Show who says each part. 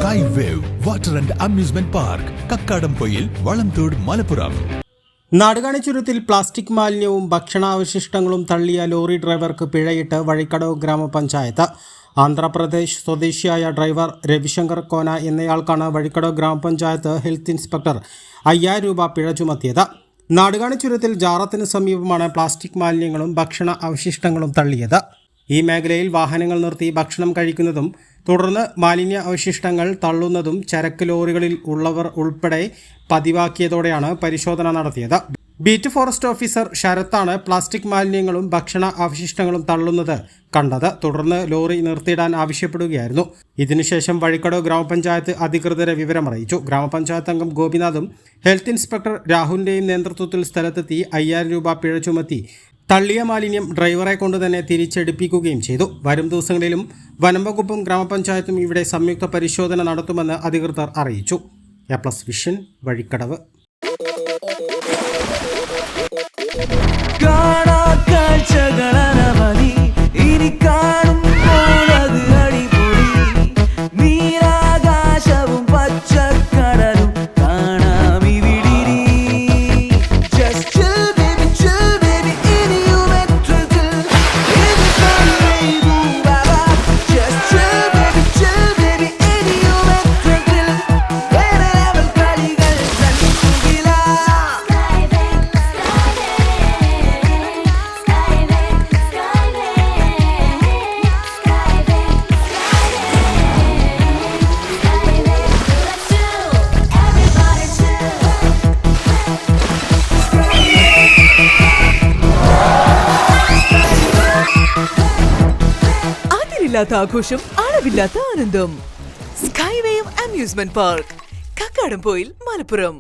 Speaker 1: Sky wave water and amusement park Kakkadampoyil Valamthode Malappuram.
Speaker 2: Nadukani ചുരത്തിൽ plastic മാലിന്യവും ഭക്ഷണാവശിഷ്ടങ്ങളും തള്ളിയ lorry ഡ്രൈവർക്ക് പിഴയിട്ട് വഴിക്കടവ് ഗ്രാമപഞ്ചായത്ത്. ആന്ധ്രാപ്രദേശ് സ്വദേശിയായ ഡ്രൈവർ രവിശങ്കർ കോന എന്നയാൾക്കാണ് വഴിക്കടവ് ഗ്രാമപഞ്ചായത്ത് ഹെൽത്ത് ഇൻസ്പെക്ടർ 5000 രൂപ പിഴ ചുമത്തിയത്. നാടുകാണി ചുരത്തിൽ ജാറത്തിന് സമീപമാണ് പ്ലാസ്റ്റിക് മാലിന്യങ്ങളും ഭക്ഷണ അവശിഷ്ടങ്ങളും തള്ളിയത്. ഈ മേഖലയിൽ വാഹനങ്ങൾ നിർത്തി ഭക്ഷണം കഴിക്കുന്നതും തുടർന്ന് മാലിന്യ അവശിഷ്ടങ്ങൾ തള്ളുന്നതും ചരക്ക് ലോറികളിൽ ഉള്ളവർ ഉൾപ്പെടെ പതിവാക്കിയതോടെയാണ് പരിശോധന നടത്തിയത്. ബീറ്റ് ഫോറസ്റ്റ് ഓഫീസർ ശരത്താണ് പ്ലാസ്റ്റിക് മാലിന്യങ്ങളും ഭക്ഷണ അവശിഷ്ടങ്ങളും തള്ളുന്നത് കണ്ടത്. തുടർന്ന് ലോറി നിർത്തിയിടാൻ ആവശ്യപ്പെടുകയായിരുന്നു. ഇതിനുശേഷം വഴിക്കടവ് ഗ്രാമപഞ്ചായത്ത് അധികൃതരെ വിവരമറിയിച്ചു. ഗ്രാമപഞ്ചായത്ത് അംഗം ഗോപിനാഥും ഹെൽത്ത് ഇൻസ്പെക്ടർ രാഹുലിന്റെയും നേതൃത്വത്തിൽ സ്ഥലത്തെത്തി 5000 രൂപ പിഴ ചുമത്തി തള്ളിയ മാലിന്യം ഡ്രൈവറെ കൊണ്ട് തന്നെ തിരിച്ചെടുപ്പിക്കുകയും ചെയ്തു. വരും ദിവസങ്ങളിലും വനംവകുപ്പും ഗ്രാമപഞ്ചായത്തും ഇവിടെ സംയുക്ത പരിശോധന നടത്തുമെന്ന് അധികൃതർ അറിയിച്ചു. A+ vision Vazhikkadavu.
Speaker 3: ആഘോഷം, അളവില്ലാത്ത ആനന്ദം. Sky wave amusement park, Kakkadampoyil, Malappuram.